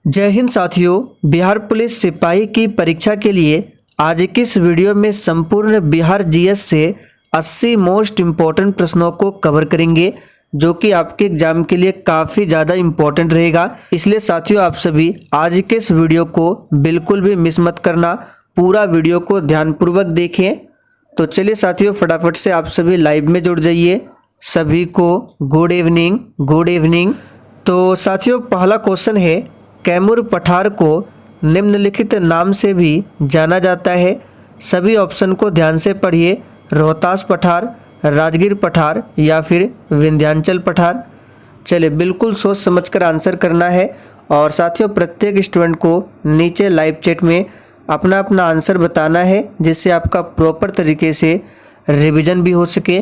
जय हिंद साथियों। बिहार पुलिस सिपाही की परीक्षा के लिए आज की इस वीडियो में संपूर्ण बिहार जीएस से 80 मोस्ट इम्पॉर्टेंट प्रश्नों को कवर करेंगे, जो कि आपके एग्जाम के लिए काफ़ी ज़्यादा इम्पोर्टेंट रहेगा। इसलिए साथियों आप सभी आज के इस वीडियो को बिल्कुल भी मिस मत करना, पूरा वीडियो को ध्यानपूर्वक देखें। तो चलिए साथियों फटाफट से आप सभी लाइव में जुड़ जाइए। सभी को गुड इवनिंग, गुड इवनिंग। तो साथियों पहला क्वेश्चन है, कैमूर पठार को निम्नलिखित नाम से भी जाना जाता है। सभी ऑप्शन को ध्यान से पढ़िए। रोहतास पठार, राजगीर पठार या फिर विंध्याचल पठार। चलिए बिल्कुल सोच समझकर आंसर करना है। और साथियों प्रत्येक स्टूडेंट को नीचे लाइव चैट में अपना अपना आंसर बताना है, जिससे आपका प्रॉपर तरीके से रिवीजन भी हो सके।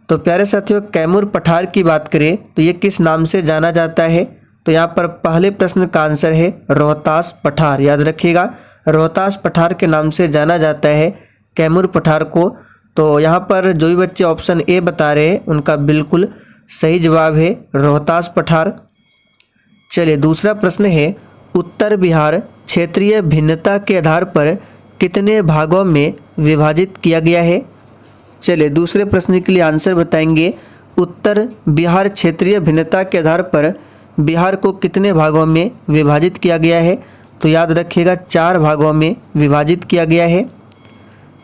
तो प्यारे साथियों कैमूर पठार की बात करें तो ये किस नाम से जाना जाता है? तो यहाँ पर पहले प्रश्न का आंसर है रोहतास पठार। याद रखिएगा, रोहतास पठार के नाम से जाना जाता है कैमूर पठार को। तो यहाँ पर जो भी बच्चे ऑप्शन ए बता रहे हैं उनका बिल्कुल सही जवाब है रोहतास पठार। चलिए दूसरा प्रश्न है, उत्तर बिहार क्षेत्रीय भिन्नता के आधार पर कितने भागों में विभाजित किया गया है? चलिए दूसरे प्रश्न के लिए आंसर बताएंगे। उत्तर बिहार क्षेत्रीय भिन्नता के आधार पर बिहार को कितने भागों में विभाजित किया गया है? तो याद रखिएगा 4 भागों में विभाजित किया गया है।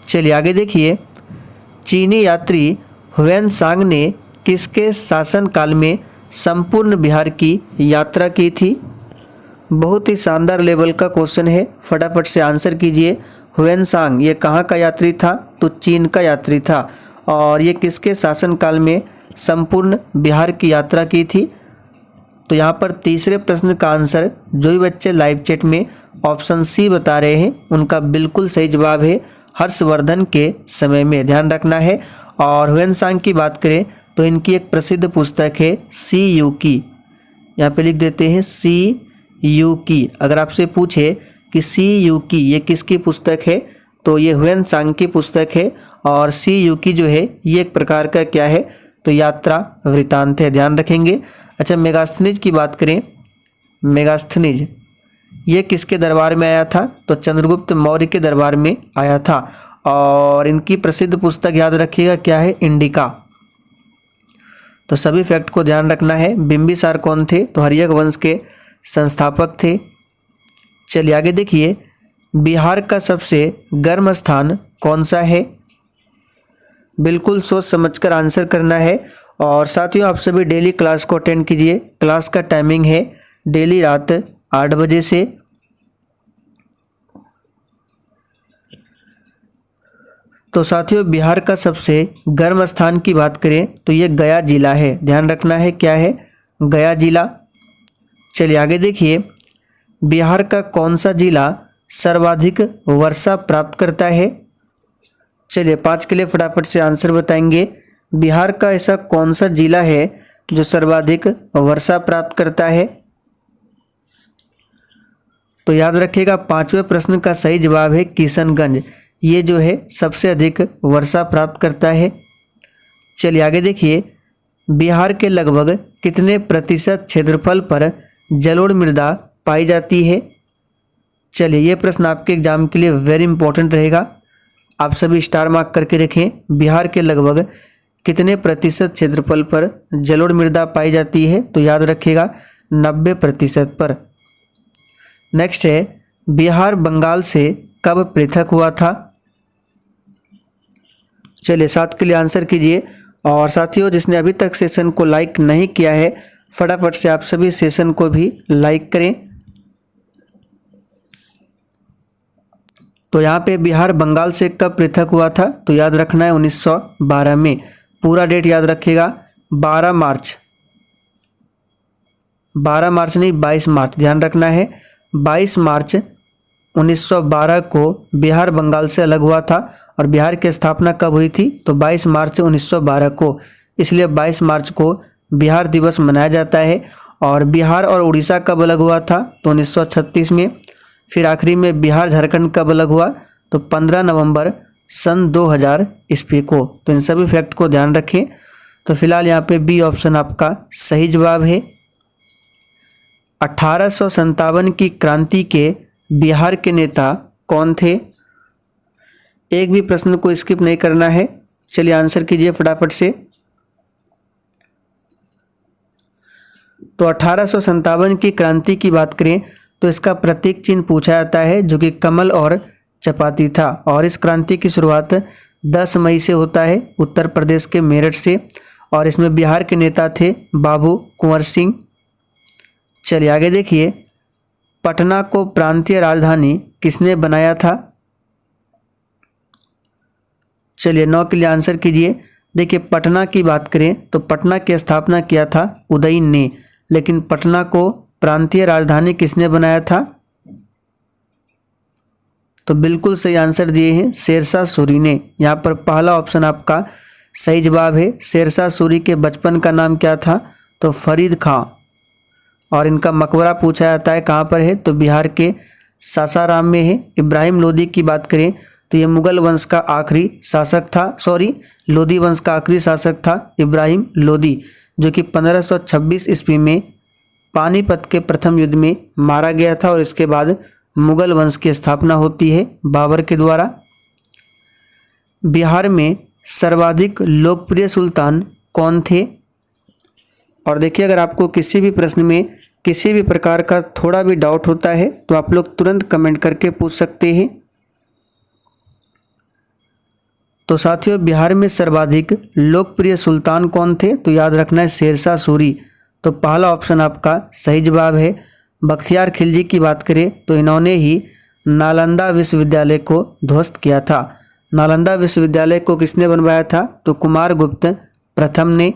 चलिए आगे देखिए, चीनी यात्री ह्वेनसांग ने किसके शासनकाल में संपूर्ण बिहार की यात्रा की थी? बहुत ही शानदार लेवल का क्वेश्चन है, फटाफट से आंसर कीजिए। ह्वेनसांग ये कहाँ का यात्री था? तो चीन का यात्री था। और ये किसके शासनकाल में संपूर्ण बिहार की यात्रा की थी? तो यहाँ पर तीसरे प्रश्न का आंसर जो भी बच्चे लाइव चैट में ऑप्शन सी बता रहे हैं उनका बिल्कुल सही जवाब है हर्षवर्धन के समय में। ध्यान रखना है। और ह्वेनसांग की बात करें तो इनकी एक प्रसिद्ध पुस्तक है सी यू की। यहाँ पे लिख देते हैं सी यू की। अगर आपसे पूछे कि सी यू की ये किसकी पुस्तक है तो ये ह्वेनसांग की पुस्तक है। और सी यू की जो है ये एक प्रकार का क्या है? तो यात्रा वृतांत है। ध्यान रखेंगे। अच्छा मेगास्थनीज की बात करें, मेगास्थनीज ये किसके दरबार में आया था? तो चंद्रगुप्त मौर्य के दरबार में आया था। और इनकी प्रसिद्ध पुस्तक याद रखिएगा क्या है? इंडिका। तो सभी फैक्ट को ध्यान रखना है। बिंबिसार कौन थे? तो हर्यक वंश के संस्थापक थे। चलिए आगे देखिए, बिहार का सबसे गर्म स्थान कौन सा है? बिल्कुल सोच समझकर आंसर करना है। और साथियों आप सभी डेली क्लास को अटेंड कीजिए। क्लास का टाइमिंग है डेली रात 8 बजे से। तो साथियों बिहार का सबसे गर्म स्थान की बात करें तो ये गया जिला है। ध्यान रखना है क्या है? गया जिला। चलिए आगे देखिए, बिहार का कौन सा जिला सर्वाधिक वर्षा प्राप्त करता है? चलिए 5 के लिए फटाफट से आंसर बताएंगे। बिहार का ऐसा कौन सा जिला है जो सर्वाधिक वर्षा प्राप्त करता है? तो याद रखिएगा 5वें प्रश्न का सही जवाब है किशनगंज। ये जो है सबसे अधिक वर्षा प्राप्त करता है। चलिए आगे देखिए, बिहार के लगभग कितने प्रतिशत क्षेत्रफल पर जलोढ़ मृदा पाई जाती है? चलिए ये प्रश्न आपके एग्जाम के लिए वेरी इंपॉर्टेंट रहेगा। आप सभी स्टार मार्क करके रखें। बिहार के लगभग कितने प्रतिशत क्षेत्रफल पर जलोढ़ मृदा पाई जाती है? तो याद रखिएगा 90% पर। नेक्स्ट है, बिहार बंगाल से कब पृथक हुआ था? चलिए 7 के लिए आंसर कीजिए। और साथियों जिसने अभी तक सेशन को लाइक नहीं किया है फटाफट से आप सभी सेशन को भी लाइक करें। तो यहाँ पे बिहार बंगाल से कब पृथक हुआ था? तो याद रखना है 1912 में। पूरा डेट याद रखिएगा 12 मार्च, 12 मार्च नहीं 22 मार्च। ध्यान रखना है 22 मार्च 1912 को बिहार बंगाल से अलग हुआ था। और बिहार की स्थापना कब हुई थी? तो 22 मार्च 1912 को। इसलिए 22 मार्च को बिहार दिवस मनाया जाता है। और बिहार और उड़ीसा कब अलग हुआ था? तो 1936 में। फिर आखिरी में बिहार झारखंड कब अलग हुआ? तो 15 नवंबर सन 2000 ईस्वी को। तो इन सभी फैक्ट को ध्यान रखें। तो फिलहाल यहाँ पे बी ऑप्शन आपका सही जवाब है। 1857 की क्रांति के बिहार के नेता कौन थे? एक भी प्रश्न को स्किप नहीं करना है। चलिए आंसर कीजिए फटाफट से। तो 1857 की क्रांति की बात करें तो इसका प्रतीक चिन्ह पूछा जाता है जो कि कमल और चपाती था, और इस क्रांति की शुरुआत 10 मई से होता है उत्तर प्रदेश के मेरठ से, और इसमें बिहार के नेता थे बाबू कुंवर सिंह। चलिए आगे देखिए, पटना को प्रांतीय राजधानी किसने बनाया था? चलिए 9 के लिए आंसर कीजिए। देखिए पटना की बात करें तो पटना की स्थापना किया था उदयन ने, लेकिन पटना को प्रांतीय राजधानी किसने बनाया था? तो बिल्कुल सही आंसर दिए हैं शेरशाह सूरी ने। यहाँ पर पहला ऑप्शन आपका सही जवाब है। शेरशाह सूरी के बचपन का नाम क्या था? तो फरीद खां, और इनका मकबरा पूछा जाता है कहाँ पर है? तो बिहार के सासाराम में है। इब्राहिम लोदी की बात करें तो ये मुगल वंश का आखिरी शासक था, लोदी वंश का आखिरी शासक था इब्राहिम लोदी, जो कि 1526 ईस्वी में पानीपत के प्रथम युद्ध में मारा गया था, और इसके बाद मुगल वंश की स्थापना होती है बाबर के द्वारा। बिहार में सर्वाधिक लोकप्रिय सुल्तान कौन थे? और देखिए अगर आपको किसी भी प्रश्न में किसी भी प्रकार का थोड़ा भी डाउट होता है तो आप लोग तुरंत कमेंट करके पूछ सकते हैं। तो साथियों बिहार में सर्वाधिक लोकप्रिय सुल्तान कौन थे? तो याद रखना है शेरशाह सूरी। तो पहला ऑप्शन आपका सही जवाब है। बख्तियार खिलजी की बात करें तो इन्होंने ही नालंदा विश्वविद्यालय को ध्वस्त किया था। नालंदा विश्वविद्यालय को किसने बनवाया था? तो कुमारगुप्त प्रथम ने।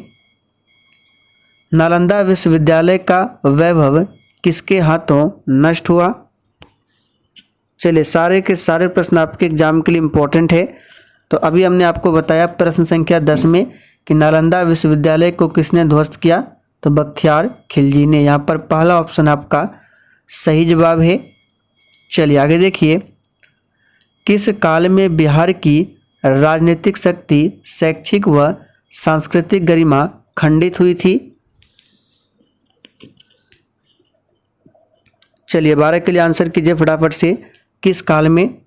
नालंदा विश्वविद्यालय का वैभव किसके हाथों नष्ट हुआ? चलिए सारे के सारे प्रश्न आपके एग्जाम के लिए इम्पोर्टेंट है। तो अभी हमने आपको बताया प्रश्न संख्या 10 में कि नालंदा विश्वविद्यालय को किसने ध्वस्त किया? तो बख्तियार खिलजी ने। यहाँ पर पहला ऑप्शन आपका सही जवाब है। चलिए आगे देखिए, किस काल में बिहार की राजनीतिक शक्ति, शैक्षिक व सांस्कृतिक गरिमा खंडित हुई थी? चलिए 12 के लिए आंसर कीजिए फटाफट से। किस काल में?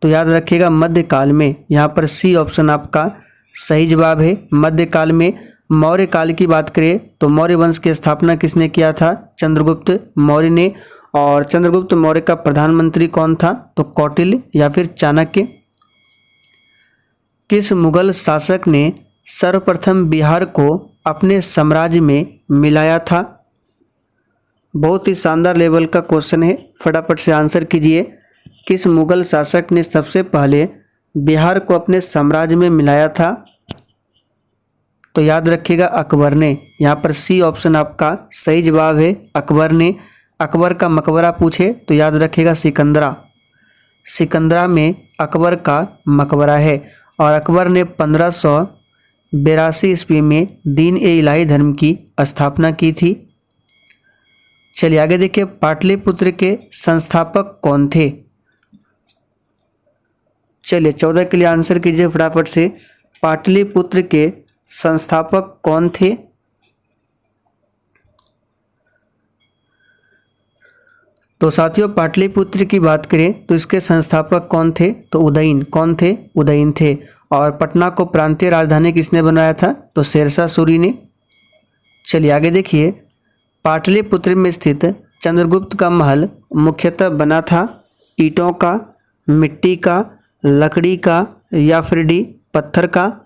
तो याद रखिएगा मध्यकाल में। यहाँ पर सी ऑप्शन आपका सही जवाब है। मध्यकाल में। मौर्य काल की बात करें तो मौर्य वंश की स्थापना किसने किया था? चंद्रगुप्त मौर्य ने। और चंद्रगुप्त मौर्य का प्रधानमंत्री कौन था? तो कौटिल्य या फिर चाणक्य। किस मुगल शासक ने सर्वप्रथम बिहार को अपने साम्राज्य में मिलाया था? बहुत ही शानदार लेवल का क्वेश्चन है, फटाफट से आंसर कीजिए। किस मुगल शासक ने सबसे पहले बिहार को अपने साम्राज्य में मिलाया था? तो याद रखिएगा अकबर ने। यहाँ पर सी ऑप्शन आपका सही जवाब है, अकबर ने। अकबर का मकबरा पूछे तो याद रखिएगा सिकंदरा। सिकंदरा में अकबर का मकबरा है, और अकबर ने 1582 ईस्वी में दीन ए इलाही धर्म की स्थापना की थी। चलिए आगे देखिए, पाटलिपुत्र के संस्थापक कौन थे? चलिए 14 के लिए आंसर कीजिए फटाफट से। पाटलिपुत्र के संस्थापक कौन थे? तो साथियों पाटलिपुत्र की बात करें तो इसके संस्थापक कौन थे? तो उदयन। कौन थे? उदयन थे। और पटना को प्रांतीय राजधानी किसने बनाया था? तो शेरशाह सूरी ने। चलिए आगे देखिए, पाटलिपुत्र में स्थित चंद्रगुप्त का महल मुख्यतः बना था ईंटों का, मिट्टी का, लकड़ी का या फिर डी पत्थर का?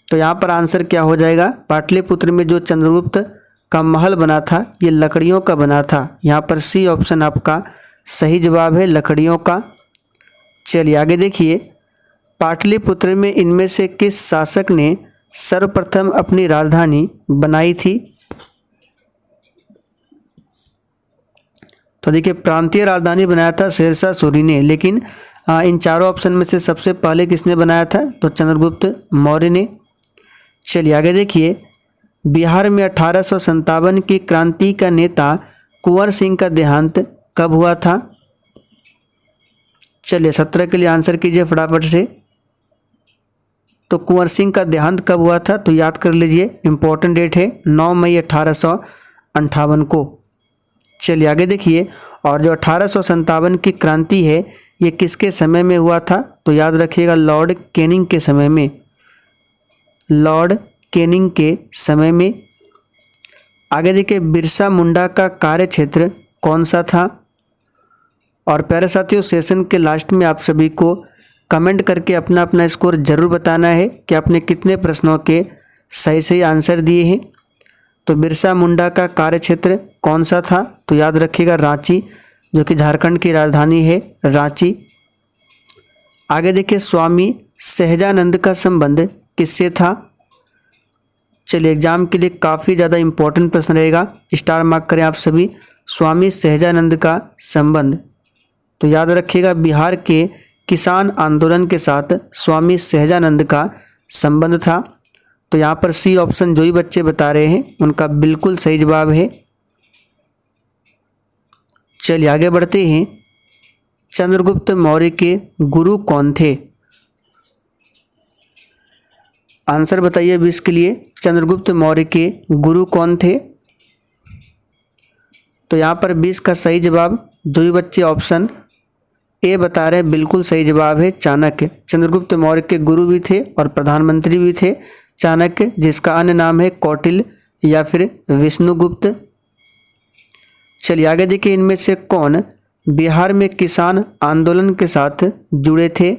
तो यहाँ पर आंसर क्या हो जाएगा? पाटलिपुत्र में जो चंद्रगुप्त का महल बना था ये लकड़ियों का बना था। यहाँ पर सी ऑप्शन आपका सही जवाब है, लकड़ियों का। चलिए आगे देखिए, पाटलिपुत्र में इनमें से किस शासक ने सर्वप्रथम अपनी राजधानी बनाई थी? तो देखिए प्रांतीय राजधानी बनाया था शेरशाह सूरी ने, लेकिन इन चारों ऑप्शन में से सबसे पहले किसने बनाया था? तो चंद्रगुप्त मौर्य ने। चलिए आगे देखिए, बिहार में 1857 की क्रांति का नेता कुंवर सिंह का देहांत कब हुआ था? चलिए 17 के लिए आंसर कीजिए फटाफट से। तो कुंवर सिंह का देहांत कब हुआ था, तो याद कर लीजिए, इंपॉर्टेंट डेट है 9 मई 1858 को। चलिए आगे देखिए, और जो 1857 की क्रांति है ये किसके समय में हुआ था, तो याद रखिएगा लॉर्ड कैनिंग के समय में, लॉर्ड कैनिंग के समय में। आगे देखिए, बिरसा मुंडा का कार्य क्षेत्र कौन सा था। और प्यारे साथियों, सेशन के लास्ट में आप सभी को कमेंट करके अपना अपना स्कोर जरूर बताना है कि आपने कितने प्रश्नों के सही सही आंसर दिए हैं। तो बिरसा मुंडा का कार्य क्षेत्र कौन सा था, तो याद रखिएगा रांची, जो कि झारखंड की राजधानी है रांची। आगे देखिए, स्वामी सहजानंद का संबंध किससे था। चलिए एग्जाम के लिए काफ़ी ज़्यादा इम्पोर्टेंट प्रश्न रहेगा, स्टार मार्क करें आप सभी। स्वामी सहजानंद का संबंध, तो याद रखिएगा बिहार के किसान आंदोलन के साथ स्वामी सहजानंद का संबंध था। तो यहाँ पर सी ऑप्शन जो ही बच्चे बता रहे हैं उनका बिल्कुल सही जवाब है। चलिए आगे बढ़ते हैं, चंद्रगुप्त मौर्य के गुरु कौन थे। आंसर बताइए 20 के लिए, चंद्रगुप्त मौर्य के गुरु कौन थे। तो यहाँ पर 20 का सही जवाब जो ही बच्चे ऑप्शन ए बता रहे हैं बिल्कुल सही जवाब है चाणक्य। चंद्रगुप्त मौर्य के गुरु भी थे और प्रधानमंत्री भी थे चाणक्य, जिसका अन्य नाम है कौटिल्य या फिर विष्णुगुप्त। चलिए आगे देखिए, इनमें से कौन बिहार में किसान आंदोलन के साथ जुड़े थे।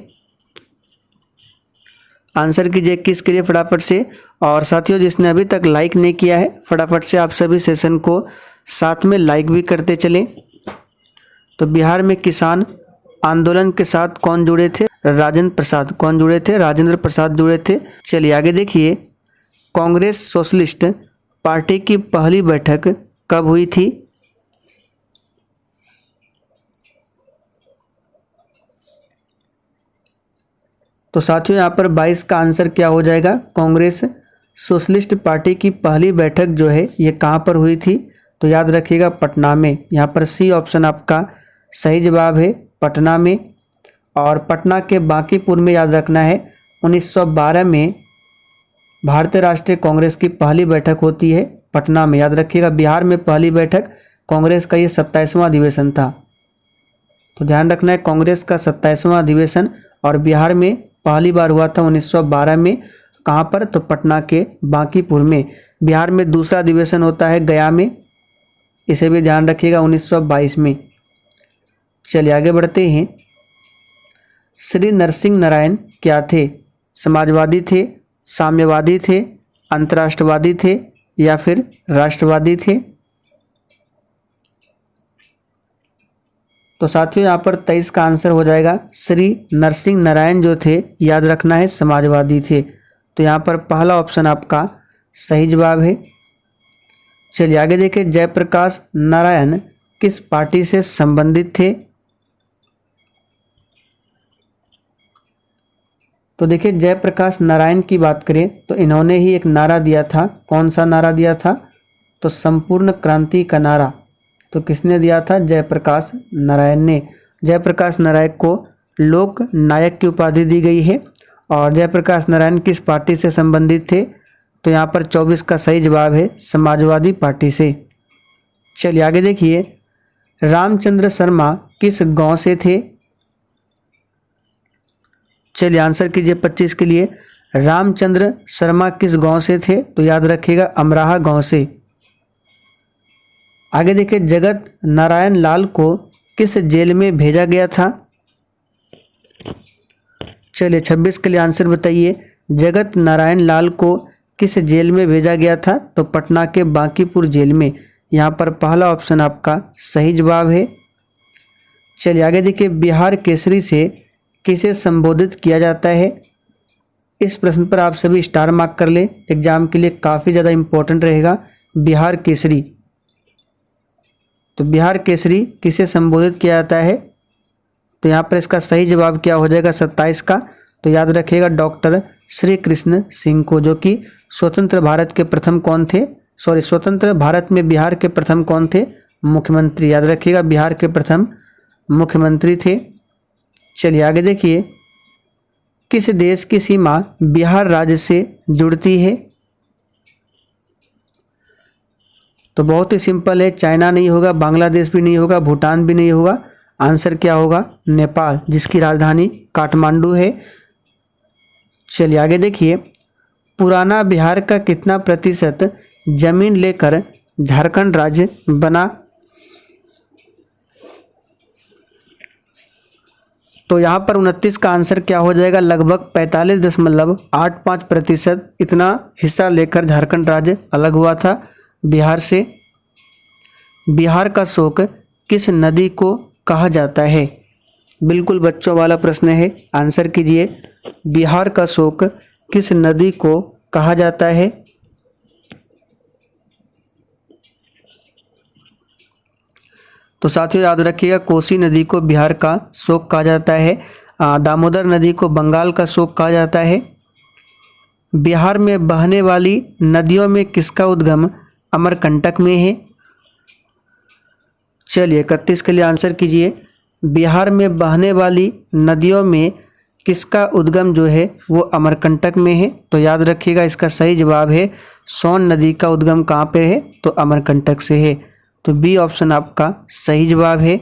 आंसर कीजिए 21 के लिए फटाफट से। और साथियों, जिसने अभी तक लाइक नहीं किया है फटाफट से आप सभी सेशन को साथ में लाइक भी करते चलें। तो बिहार में किसान आंदोलन के साथ कौन जुड़े थे, राजेंद्र प्रसाद। कौन जुड़े थे, राजेंद्र प्रसाद जुड़े थे। चलिए आगे देखिए, कांग्रेस सोशलिस्ट पार्टी की पहली बैठक कब हुई थी। तो साथियों यहाँ पर 22 का आंसर क्या हो जाएगा, कांग्रेस सोशलिस्ट पार्टी की पहली बैठक जो है ये कहाँ पर हुई थी, तो याद रखिएगा पटना में। यहाँ पर सी ऑप्शन आपका सही जवाब है, पटना में। और पटना के बांकीपुर में याद रखना है 1912 में भारतीय राष्ट्रीय कांग्रेस की पहली बैठक होती है पटना में। याद रखिएगा बिहार में पहली बैठक कांग्रेस का ये 27वां अधिवेशन था। तो ध्यान रखना है कांग्रेस का 27वां अधिवेशन और बिहार में पहली बार हुआ था 1912 में। कहाँ पर, तो पटना के बांकीपुर में। बिहार में दूसरा अधिवेशन होता है गया में, इसे भी ध्यान रखिएगा 1922 में। चलिए आगे बढ़ते हैं, श्री नरसिंह नारायण क्या थे। समाजवादी थे, साम्यवादी थे, अंतर्राष्ट्रवादी थे या फिर राष्ट्रवादी थे। तो साथियों यहाँ पर 23 का आंसर हो जाएगा, श्री नरसिंह नारायण जो थे याद रखना है समाजवादी थे। तो यहाँ पर पहला ऑप्शन आपका सही जवाब है। चलिए आगे देखिए, जयप्रकाश नारायण किस पार्टी से संबंधित थे। तो देखिए जयप्रकाश नारायण की बात करें तो इन्होंने ही एक नारा दिया था। कौन सा नारा दिया था, तो संपूर्ण क्रांति का नारा। तो किसने दिया था, जयप्रकाश नारायण ने। जयप्रकाश नारायण को लोक नायक की उपाधि दी गई है। और जयप्रकाश नारायण किस पार्टी से संबंधित थे, तो यहाँ पर 24 का सही जवाब है समाजवादी पार्टी से। चलिए आगे देखिए, रामचंद्र शर्मा किस गांव से थे। चलिए आंसर कीजिए 25 के लिए, रामचंद्र शर्मा किस गांव से थे, तो याद रखिएगा अमराहा गांव से। आगे देखिए, जगत नारायण लाल को किस जेल में भेजा गया था। चलिए 26 के लिए आंसर बताइए, जगत नारायण लाल को किस जेल में भेजा गया था, तो पटना के बांकीपुर जेल में। यहाँ पर पहला ऑप्शन आपका सही जवाब है। चलिए आगे देखिए, बिहार केसरी से किसे संबोधित किया जाता है। इस प्रश्न पर आप सभी स्टार मार्क कर लें, एग्जाम के लिए काफ़ी ज़्यादा इम्पोर्टेंट रहेगा। बिहार केसरी, तो बिहार केसरी किसे संबोधित किया जाता है, तो यहाँ पर इसका सही जवाब क्या हो जाएगा 27 का। तो याद रखिएगा डॉक्टर श्री कृष्ण सिंह को, जो कि स्वतंत्र भारत के प्रथम कौन थे, स्वतंत्र भारत में बिहार के प्रथम कौन थे, मुख्यमंत्री। याद रखिएगा बिहार के प्रथम मुख्यमंत्री थे। चलिए आगे देखिए, किस देश की सीमा बिहार राज्य से जुड़ती है? तो बहुत ही सिंपल है, चाइना नहीं होगा, बांग्लादेश भी नहीं होगा, भूटान भी नहीं होगा। आंसर क्या होगा? नेपाल, जिसकी राजधानी काठमांडू है। चलिए आगे देखिए, पुराना बिहार का कितना प्रतिशत जमीन लेकर झारखंड राज्य बना? तो यहाँ पर 29 का आंसर क्या हो जाएगा? लगभग 45.85% इतना हिस्सा लेकर झारखंड राज्य अलग हुआ था बिहार से। बिहार का शोक किस नदी को कहा जाता है? बिल्कुल बच्चों वाला प्रश्न है, आंसर कीजिए। बिहार का शोक किस नदी को कहा जाता है? तो साथियों याद रखिएगा, कोसी नदी को बिहार का शोक कहा जाता है। दामोदर नदी को बंगाल का शोक कहा जाता है। बिहार में बहने वाली नदियों में किसका उद्गम अमरकंटक में है? चलिए 31 के लिए आंसर कीजिए। बिहार में बहने वाली नदियों में किसका उद्गम जो है वो अमरकंटक में है। तो याद रखिएगा, इसका सही जवाब है सोन नदी का उद्गम कहाँ पे है? तो अमरकंटक से है। तो बी ऑप्शन आपका सही जवाब है।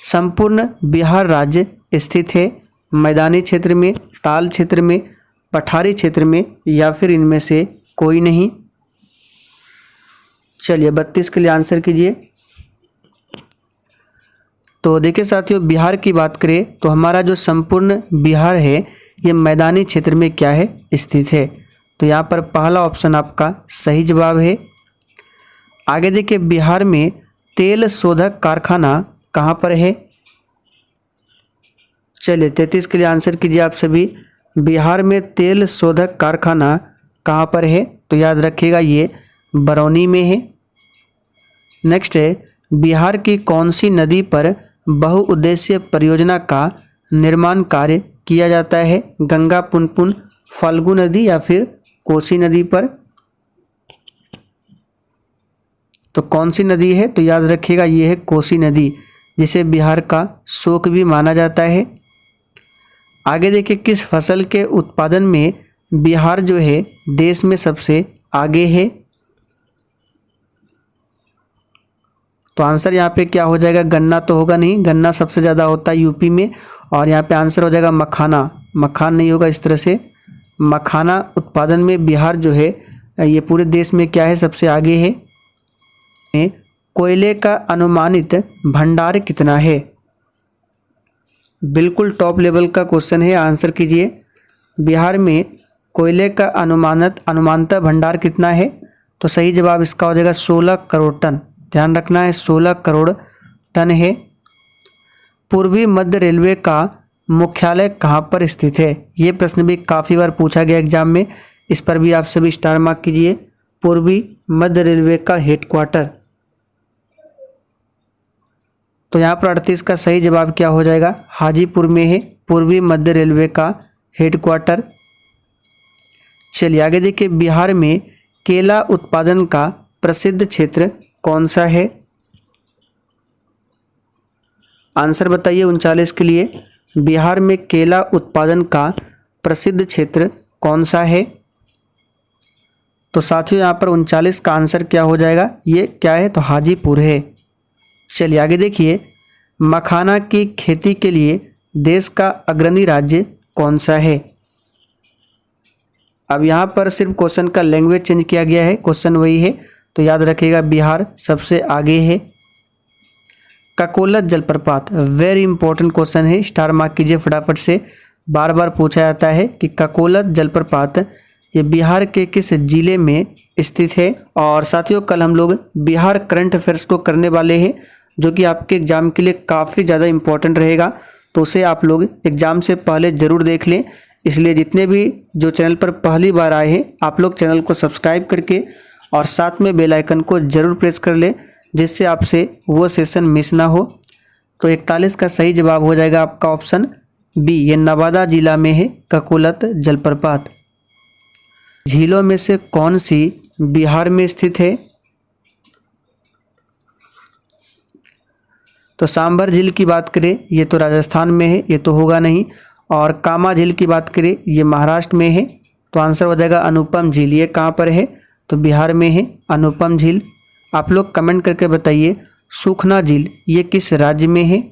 संपूर्ण बिहार राज्य स्थित है मैदानी क्षेत्र में, ताल क्षेत्र में, पठारी क्षेत्र में, या फिर इनमें से कोई नहीं। चलिए 32 के लिए आंसर कीजिए। तो देखिए साथियों, बिहार की बात करें तो हमारा जो संपूर्ण बिहार है ये मैदानी क्षेत्र में क्या है? स्थित है। तो यहाँ पर पहला ऑप्शन आपका सही जवाब है। आगे देखिए, बिहार में तेल शोधक कारखाना कहाँ पर है? चलिए 33 के लिए आंसर कीजिए आप सभी। बिहार में तेल शोधक कारखाना कहाँ पर है? तो याद रखिएगा ये बरौनी में है। नेक्स्ट है, बिहार की कौन सी नदी पर बहुउद्देशीय परियोजना का निर्माण कार्य किया जाता है? गंगा, पुनपुन, फाल्गु नदी या फिर कोसी नदी पर? तो कौन सी नदी है? तो याद रखिएगा ये है कोसी नदी, जिसे बिहार का शोक भी माना जाता है। आगे देखिए, किस फसल के उत्पादन में बिहार जो है देश में सबसे आगे है? तो आंसर यहाँ पे क्या हो जाएगा? गन्ना तो होगा नहीं, गन्ना सबसे ज़्यादा होता है यूपी में। और यहाँ पे आंसर हो जाएगा मखाना, मखान नहीं होगा। इस तरह से मखाना उत्पादन में बिहार जो है ये पूरे देश में क्या है? सबसे आगे है। कोयले का अनुमानित भंडार कितना है? बिल्कुल टॉप लेवल का क्वेश्चन है, आंसर कीजिए। बिहार में कोयले का अनुमानतः भंडार कितना है? तो सही जवाब इसका हो जाएगा 16 करोड़ टन। ध्यान रखना है, 16 करोड़ टन है। पूर्वी मध्य रेलवे का मुख्यालय कहाँ पर स्थित है? ये प्रश्न भी काफ़ी बार पूछा गया एग्जाम में, इस पर भी आप सभी स्टार मार्क कीजिए। पूर्वी मध्य रेलवे का हेडक्वार्टर। तो यहाँ पर 38 का सही जवाब क्या हो जाएगा? हाजीपुर में है पूर्वी मध्य रेलवे का हेडक्वार्टर। चलिए आगे देखिए, बिहार में केला उत्पादन का प्रसिद्ध क्षेत्र कौन सा है? आंसर बताइए 39 के लिए। बिहार में केला उत्पादन का प्रसिद्ध क्षेत्र कौन सा है? तो साथियों यहाँ पर 39 का आंसर क्या हो जाएगा? ये क्या है? तो हाजीपुर है। चलिए आगे देखिए, मखाना की खेती के लिए देश का अग्रणी राज्य कौन सा है? अब यहाँ पर सिर्फ क्वेश्चन का लैंग्वेज चेंज किया गया है, क्वेश्चन वही है। तो याद रखिएगा बिहार सबसे आगे है। ककोलत जलप्रपात, वेरी इंपॉर्टेंट क्वेश्चन है, स्टार मार्क कीजिए फटाफट से। बार बार पूछा जाता है कि ककोलत जलप्रपात ये बिहार के किस जिले में स्थित है। और साथियों कल हम लोग बिहार करंट अफेयर्स को करने वाले हैं, जो कि आपके एग्जाम के लिए काफ़ी ज़्यादा इंपॉर्टेंट रहेगा। तो उसे आप लोग एग्जाम से पहले ज़रूर देख लें। इसलिए जितने भी जो चैनल पर पहली बार आए हैं, आप लोग चैनल को सब्सक्राइब करके और साथ में बेल आइकन को ज़रूर प्रेस कर लें, जिससे आपसे वो सेशन मिस ना हो। तो 41 का सही जवाब हो जाएगा आपका ऑप्शन बी, ये नवादा जिला में है ककोलत जलप्रपात। झीलों में से कौन सी बिहार में स्थित है? तो सांभर झील की बात करें, ये तो राजस्थान में है, ये तो होगा नहीं। और कामा झील की बात करें ये महाराष्ट्र में है, तो आंसर हो जाएगा अनुपम झील। ये कहाँ पर है? तो बिहार में है अनुपम झील। आप लोग कमेंट करके बताइए सुखना झील ये किस राज्य में है?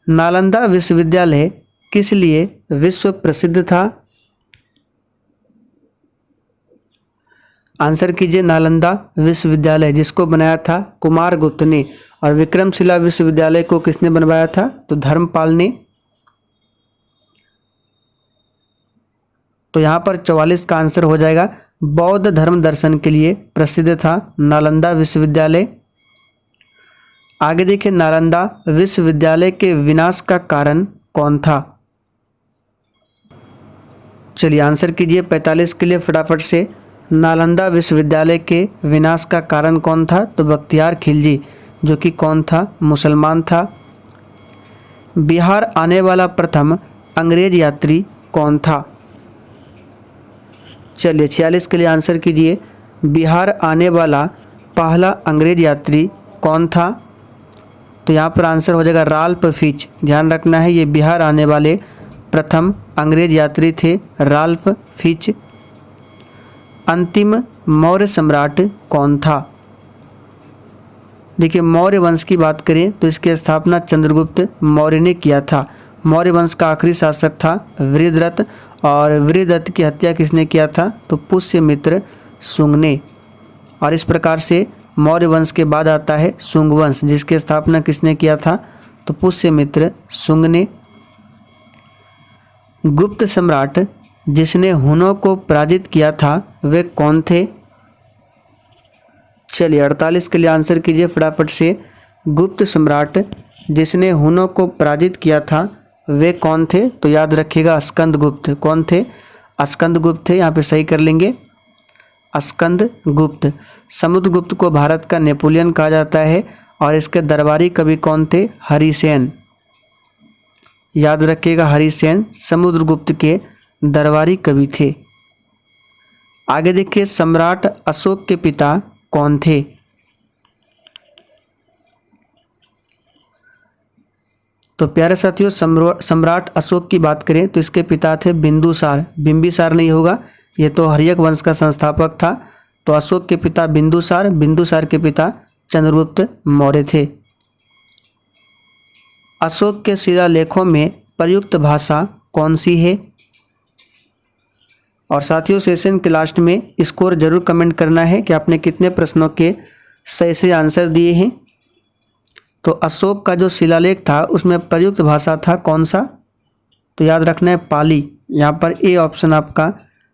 नालंदा विश्वविद्यालय किस लिए विश्व प्रसिद्ध था? आंसर कीजिए नालंदा विश्वविद्यालय जिसको बनाया था कुमारगुप्त ने। और विक्रमशिला विश्वविद्यालय को किसने बनवाया था? तो धर्मपाल ने। तो यहाँ पर 44 का आंसर हो जाएगा बौद्ध धर्म दर्शन के लिए प्रसिद्ध था नालंदा विश्वविद्यालय। आगे देखिए नालंदा विश्वविद्यालय के विनाश का कारण कौन था? चलिए आंसर कीजिए 45 के लिए फटाफट से। नालंदा विश्वविद्यालय के विनाश का कारण कौन था? तो बख्तियार खिलजी, जो कि कौन था? मुसलमान था। बिहार आने वाला प्रथम अंग्रेज यात्री कौन था? चलिए 46 के लिए आंसर कीजिए। बिहार आने वाला पहला अंग्रेज यात्री कौन था? तो यहाँ पर आंसर हो जाएगा राल्फ फिच। ध्यान रखना है ये बिहार आने वाले प्रथम अंग्रेज यात्री थे राल्फ फिच। अंतिम मौर्य सम्राट कौन था? देखिए मौर्य वंश की बात करें तो इसकी स्थापना चंद्रगुप्त मौर्य ने किया था। मौर्य वंश का आखिरी शासक था वृद्धरथ, और वृद्धरथ की हत्या किसने किया था? तो पुष्यमित्र शुंग ने। और इस प्रकार से मौर्य वंश के बाद आता है शुंग वंश, जिसकी स्थापना किसने किया था? तो पुष्यमित्र शुंग ने। गुप्त सम्राट जिसने हुनों को पराजित किया था वे कौन थे? चलिए 48 के लिए आंसर कीजिए फटाफट से। गुप्त सम्राट जिसने हुनों को पराजित किया था वे कौन थे? तो याद रखिएगा स्कंदगुप्त। कौन थे? स्कंदगुप्त थे। यहाँ पे सही कर लेंगे स्कंदगुप्त। समुद्रगुप्त को भारत का नेपोलियन कहा जाता है और इसके दरबारी कवि कौन थे? हरिसेन। याद रखिएगा हरिसेन समुद्रगुप्त के दरबारी कवि थे। आगे देखिए सम्राट अशोक के पिता कौन थे? तो प्यारे साथियों सम्राट अशोक की बात करें तो इसके पिता थे बिंदुसार। बिंबिसार नहीं होगा, ये तो हर्यक वंश का संस्थापक था। तो अशोक के पिता बिंदुसार, बिंदुसार के पिता चंद्रगुप्त मौर्य थे। अशोक के शिलालेखों में प्रयुक्त भाषा कौन सी है? और साथियों सेशन के लास्ट में स्कोर जरूर कमेंट करना है कि आपने कितने प्रश्नों के सही से आंसर दिए हैं। तो अशोक का जो शिलालेख था उसमें प्रयुक्त भाषा था कौन सा? तो याद रखना है पाली। यहाँ पर ए ऑप्शन आपका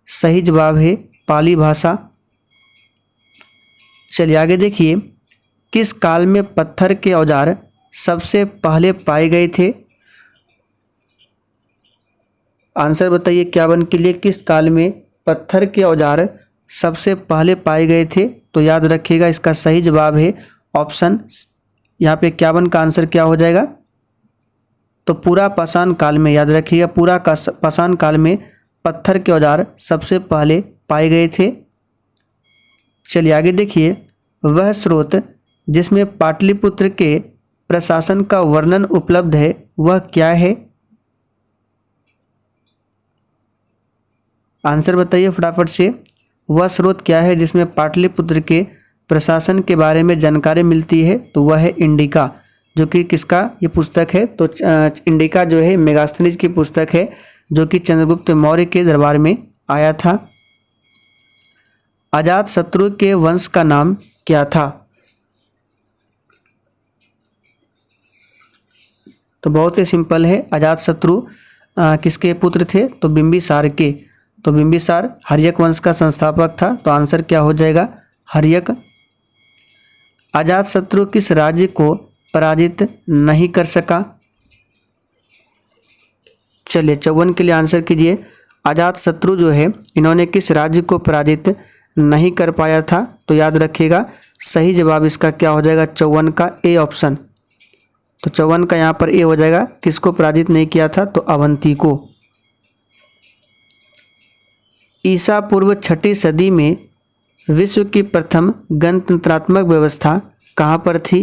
सही जवाब है, पाली भाषा। चलिए आगे देखिए किस काल में पत्थर के औजार सबसे पहले पाए गए थे? आंसर बताइए क्या बन के लिए किस काल में पत्थर के औजार सबसे पहले पाए गए थे? तो याद रखिएगा इसका सही जवाब है ऑप्शन, यहाँ पे क्या बन का आंसर क्या हो जाएगा? तो पूरा पाषाण काल में। याद रखिएगा पूरा पाषाण काल में पत्थर के औजार सबसे पहले पाए गए थे। चलिए आगे देखिए वह स्रोत जिसमें पाटलिपुत्र के प्रशासन का वर्णन उपलब्ध है वह क्या है? आंसर बताइए फटाफट से। वह स्रोत क्या है जिसमें पाटलिपुत्र के प्रशासन के बारे में जानकारी मिलती है? तो वह है इंडिका, जो कि किसका ये पुस्तक है? तो इंडिका जो है मेगास्थनीज की पुस्तक है, जो कि चंद्रगुप्त मौर्य के दरबार में आया था। अजातशत्रु के वंश का नाम क्या था? तो बहुत ही सिंपल है, अजातशत्रु किसके पुत्र थे? तो बिंबिसार के। तो बिंबिसार हर्यक वंश का संस्थापक था। तो आंसर क्या हो जाएगा? हर्यक। अजातशत्रु किस राज्य को पराजित नहीं कर सका? चलिए 54 के लिए आंसर कीजिए। अजातशत्रु जो है इन्होंने किस राज्य को पराजित नहीं कर पाया था? तो याद रखिएगा सही जवाब इसका क्या हो जाएगा? 54 का ए ऑप्शन। तो 54 का यहाँ पर ए हो जाएगा। किसको पराजित नहीं किया था? तो अवंती को। ईसा पूर्व 6ठी सदी में विश्व की प्रथम गणतंत्रात्मक व्यवस्था कहाँ पर थी?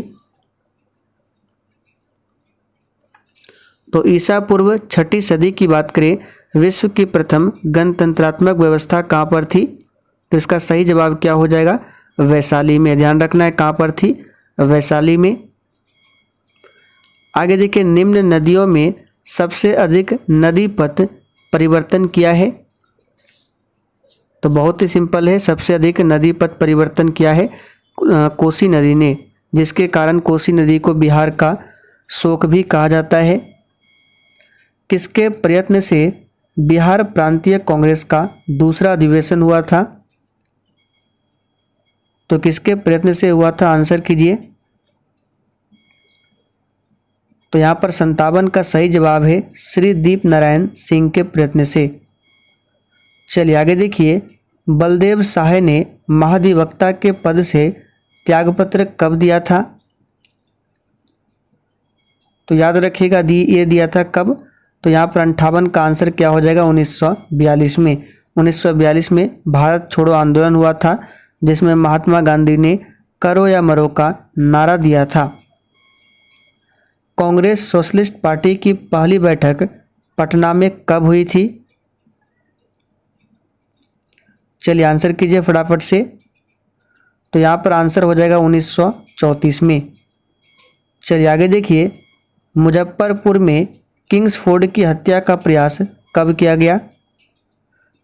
तो ईसा पूर्व 6ठी सदी की बात करें, विश्व की प्रथम गणतंत्रात्मक व्यवस्था कहाँ पर थी? तो इसका सही जवाब क्या हो जाएगा? वैशाली में। ध्यान रखना है कहाँ पर थी? वैशाली में। आगे देखिए, निम्न नदियों में सबसे अधिक नदी पथ परिवर्तन किया है। तो बहुत ही सिंपल है, सबसे अधिक नदी पथ परिवर्तन किया है कोसी नदी ने, जिसके कारण कोसी नदी को बिहार का शोक भी कहा जाता है। किसके प्रयत्न से बिहार प्रांतीय कांग्रेस का दूसरा अधिवेशन हुआ था? तो किसके प्रयत्न से हुआ था? आंसर कीजिए। तो यहाँ पर 57 का सही जवाब है श्री दीप नारायण सिंह के प्रयत्न से। चलिए आगे देखिए, बलदेव शाह ने महाधिवक्ता के पद से त्यागपत्र कब दिया था? तो याद रखिएगा ये दिया था कब? तो यहाँ पर 58 का आंसर क्या हो जाएगा? 1942 में। 1942 में भारत छोड़ो आंदोलन हुआ था, जिसमें महात्मा गांधी ने करो या मरो का नारा दिया था। कांग्रेस सोशलिस्ट पार्टी की पहली बैठक पटना में कब हुई थी? चलिए आंसर कीजिए फटाफट से। तो यहाँ पर आंसर हो जाएगा 1934 में। चलिए आगे देखिए, मुजफ्फरपुर में किंग्सफोर्ड की हत्या का प्रयास कब किया गया?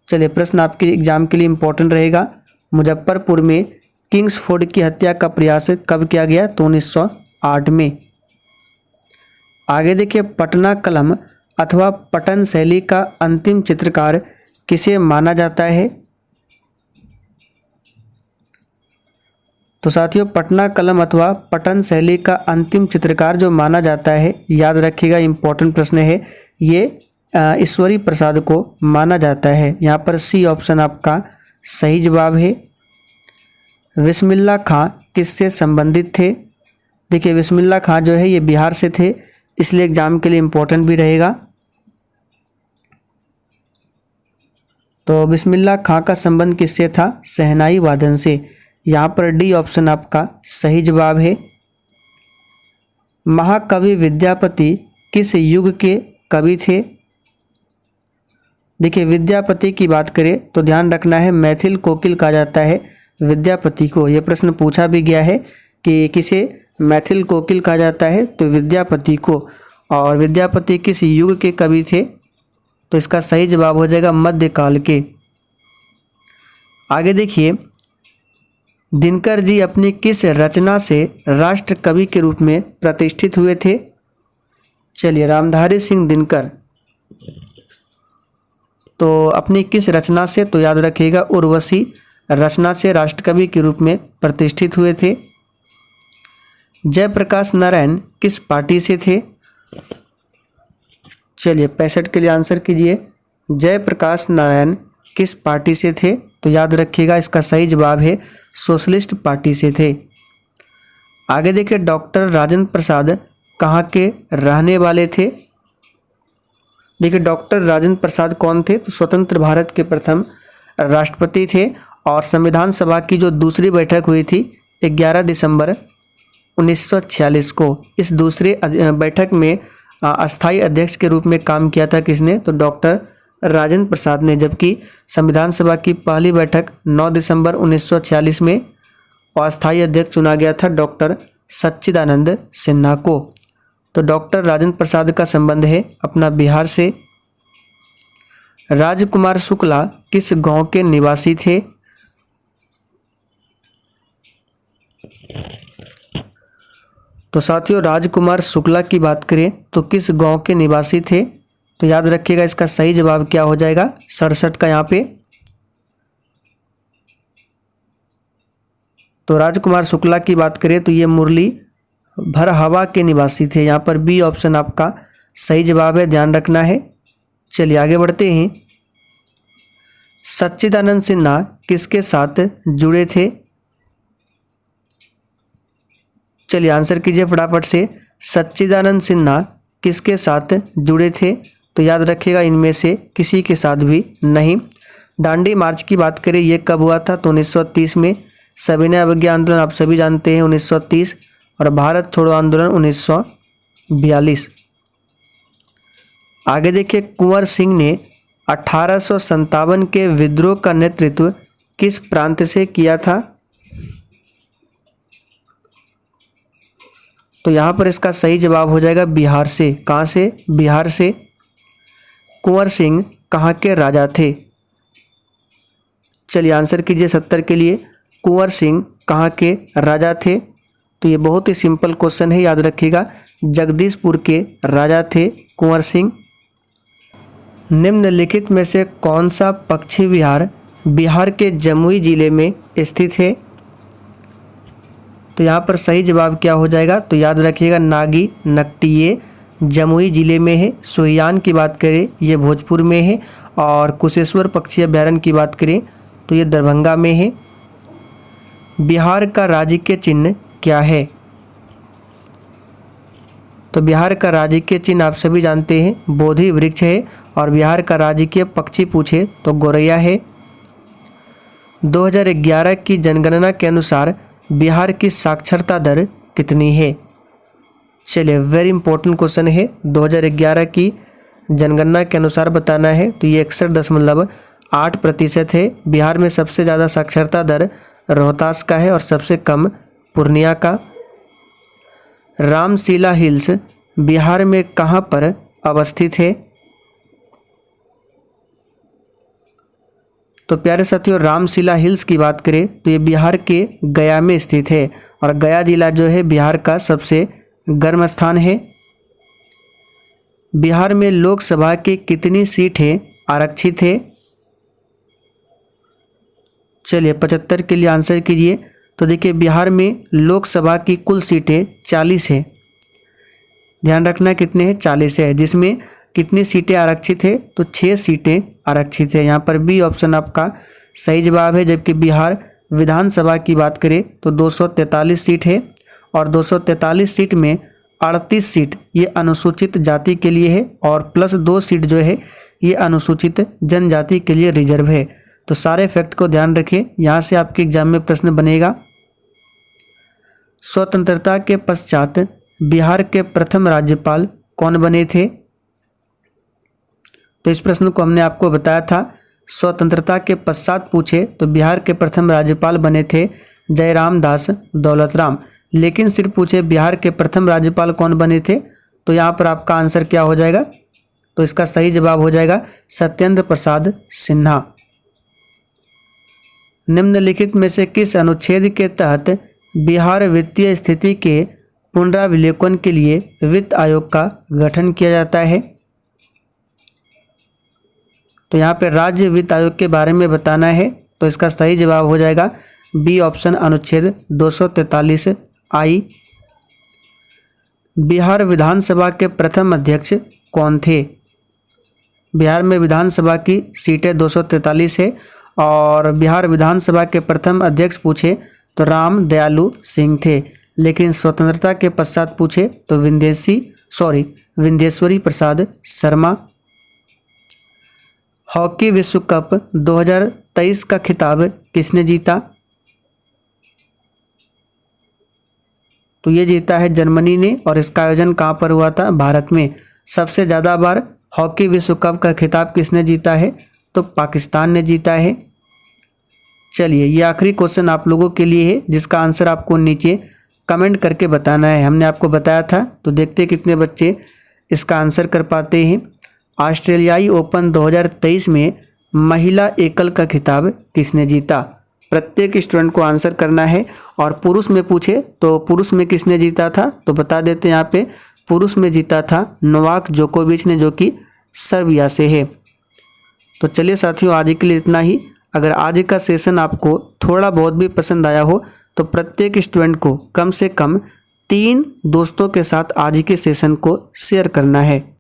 चलिए प्रश्न आपके एग्जाम के लिए इम्पोर्टेंट रहेगा। मुजफ्फरपुर में किंग्सफोर्ड की हत्या का प्रयास कब किया गया? तो 1908 में। आगे देखिए, पटना कलम अथवा पटन शैली का अंतिम चित्रकार किसे माना जाता है? तो साथियों, पटना कलम अथवा पटन शैली का अंतिम चित्रकार जो माना जाता है, याद रखिएगा इम्पोर्टेंट प्रश्न है ये, ईश्वरी प्रसाद को माना जाता है। यहाँ पर सी ऑप्शन आपका सही जवाब है। बिस्मिल्लाह खां किससे संबंधित थे? देखिए बिस्मिल्लाह खां जो है ये बिहार से थे, इसलिए एग्जाम के लिए इम्पोर्टेंट भी रहेगा। तो बिस्मिल्लाह खां का संबंध किससे था? शहनाई वादन से। यहाँ पर डी ऑप्शन आपका सही जवाब है। महाकवि विद्यापति किस युग के कवि थे? देखिए विद्यापति की बात करें तो ध्यान रखना है मैथिल कोकिल कहा जाता है विद्यापति को। यह प्रश्न पूछा भी गया है कि किसे मैथिल कोकिल कहा जाता है? तो विद्यापति को। और विद्यापति किस युग के कवि थे? तो इसका सही जवाब हो जाएगा मध्यकाल के। आगे देखिए, दिनकर जी अपनी किस रचना से राष्ट्र कवि के रूप में प्रतिष्ठित हुए थे? चलिए रामधारी सिंह दिनकर तो अपनी किस रचना से? तो याद रखिएगा उर्वशी रचना से राष्ट्रकवि के रूप में प्रतिष्ठित हुए थे। जयप्रकाश नारायण किस पार्टी से थे? चलिए 65 के लिए आंसर कीजिए। जयप्रकाश नारायण किस पार्टी से थे? तो याद रखिएगा इसका सही जवाब है सोशलिस्ट पार्टी से थे। आगे देखिए, डॉक्टर राजेंद्र प्रसाद कहाँ के रहने वाले थे? देखिए डॉक्टर राजेंद्र प्रसाद कौन थे? तो स्वतंत्र भारत के प्रथम राष्ट्रपति थे और संविधान सभा की जो दूसरी बैठक हुई थी 11 दिसंबर 1946 को, इस दूसरे बैठक में अस्थायी अध्यक्ष के रूप में काम किया था किसने? तो डॉक्टर राजेंद्र प्रसाद ने। जबकि संविधान सभा की पहली बैठक 9 दिसंबर 1946 में और अस्थायी अध्यक्ष चुना गया था डॉक्टर सच्चिदानंद सिन्हा को। तो डॉक्टर राजेंद्र प्रसाद का संबंध है अपना बिहार से। राजकुमार शुक्ला किस गांव के निवासी थे? तो साथियों राजकुमार शुक्ला की बात करें तो किस गांव के निवासी थे? तो याद रखिएगा इसका सही जवाब क्या हो जाएगा? 67 का यहाँ पे। तो राजकुमार शुक्ला की बात करें तो ये मुरली भरहवा के निवासी थे। यहाँ पर बी ऑप्शन आपका सही जवाब है, ध्यान रखना है। चलिए आगे बढ़ते हैं। सच्चिदानंद सिन्हा किसके साथ जुड़े थे? चलिए आंसर कीजिए फटाफट से। सच्चिदानंद सिन्हा किसके साथ जुड़े थे? तो याद रखिएगा इनमें से किसी के साथ भी नहीं। दांडी मार्च की बात करें ये कब हुआ था? तो 1930 में। सविनय अवज्ञा आंदोलन आप सभी जानते हैं 1930, और भारत छोड़ो आंदोलन 1942। आगे देखिए, कुंवर सिंह ने 1857 के विद्रोह का नेतृत्व किस प्रांत से किया था? तो यहाँ पर इसका सही जवाब हो जाएगा बिहार से। कहाँ से? बिहार से। कुंवर सिंह कहाँ के राजा थे? चलिए आंसर कीजिए 70 के लिए। कुंवर सिंह कहाँ के राजा थे? तो ये बहुत ही सिंपल क्वेश्चन है, याद रखिएगा, जगदीशपुर के राजा थे कुंवर सिंह। निम्नलिखित में से कौन सा पक्षी विहार बिहार के जमुई जिले में स्थित है? तो यहाँ पर सही जवाब क्या हो जाएगा? तो याद रखिएगा, नागी नकटी, ये जमुई जिले में है। सोहियान की बात करें ये भोजपुर में है, और कुशेश्वर पक्षी अभ्यारण्य की बात करें तो ये दरभंगा में है। बिहार का राजकीय चिन्ह क्या है? तो बिहार का राजकीय चिन्ह आप सभी जानते हैं, बोधि वृक्ष है। और बिहार का राजकीय पक्षी पूछे तो गौरैया है। 2011 की जनगणना के अनुसार बिहार की साक्षरता दर कितनी है? चलिए, वेरी इंपॉर्टेंट क्वेश्चन है। 2011 की जनगणना के अनुसार बताना है। तो ये 61.8% है। बिहार में सबसे ज़्यादा साक्षरता दर रोहतास का है और सबसे कम पूर्णिया का। रामशिला हिल्स बिहार में कहाँ पर अवस्थित है? तो प्यारे साथियों, रामशिला हिल्स की बात करें तो ये बिहार के गया में स्थित है, और गया जिला जो है बिहार का सबसे गर्म स्थान है। बिहार में लोकसभा की कितनी सीटें आरक्षित है? चलिए 75 के लिए आंसर कीजिए। तो देखिए, बिहार में लोकसभा की कुल सीटें 40 है। ध्यान रखना कितने हैं? 40 है। जिसमें कितनी सीटें आरक्षित है? तो 6 सीटें आरक्षित है। यहाँ पर बी ऑप्शन आपका सही जवाब है। जबकि बिहार विधानसभा की बात करें तो 243 सीट है, और 243 सीट में 38 सीट ये अनुसूचित जाति के लिए है, और प्लस 2 सीट जो है ये अनुसूचित जनजाति के लिए रिजर्व है। तो सारे फैक्ट को ध्यान रखें, यहाँ से आपके एग्जाम में प्रश्न बनेगा। स्वतंत्रता के पश्चात बिहार के प्रथम राज्यपाल कौन बने थे? तो इस प्रश्न को हमने आपको बताया था। स्वतंत्रता के पश्चात पूछे तो बिहार के प्रथम राज्यपाल बने थे जयराम दास दौलतराम। लेकिन सिर्फ पूछे बिहार के प्रथम राज्यपाल कौन बने थे, तो यहाँ पर आपका आंसर क्या हो जाएगा? तो इसका सही जवाब हो जाएगा सत्येंद्र प्रसाद सिन्हा। निम्नलिखित में से किस अनुच्छेद के तहत बिहार वित्तीय स्थिति के पुनरावलोकन के लिए वित्त आयोग का गठन किया जाता है? तो यहाँ पे राज्य वित्त आयोग के बारे में बताना है। तो इसका सही जवाब हो जाएगा बी ऑप्शन, अनुच्छेद 243 आई। बिहार विधानसभा के प्रथम अध्यक्ष कौन थे? बिहार में विधानसभा की सीटें 243 है, और बिहार विधानसभा के प्रथम अध्यक्ष पूछे तो राम दयालु सिंह थे। लेकिन स्वतंत्रता के पश्चात पूछे तो विंध्येश्वरी प्रसाद शर्मा। हॉकी विश्व कप 2023 का खिताब किसने जीता? तो ये जीता है जर्मनी ने, और इसका आयोजन कहाँ पर हुआ था? भारत में। सबसे ज़्यादा बार हॉकी विश्व कप का खिताब किसने जीता है? तो पाकिस्तान ने जीता है। चलिए, ये आखिरी क्वेश्चन आप लोगों के लिए है, जिसका आंसर आपको नीचे कमेंट करके बताना है। हमने आपको बताया था, तो देखते कितने बच्चे इसका आंसर कर पाते हैं। ऑस्ट्रेलियाई ओपन 2023 में महिला एकल का खिताब किसने जीता? प्रत्येक स्टूडेंट को आंसर करना है। और पुरुष में पूछे तो पुरुष में किसने जीता था? तो बता देते हैं, यहाँ पे पुरुष में जीता था नोवाक जोकोविच ने, जो कि सर्बिया से है। तो चलिए साथियों, आज के लिए इतना ही। अगर आज का सेशन आपको थोड़ा बहुत भी पसंद आया हो तो प्रत्येक स्टूडेंट को कम से कम 3 दोस्तों के साथ आज के सेशन को शेयर करना है।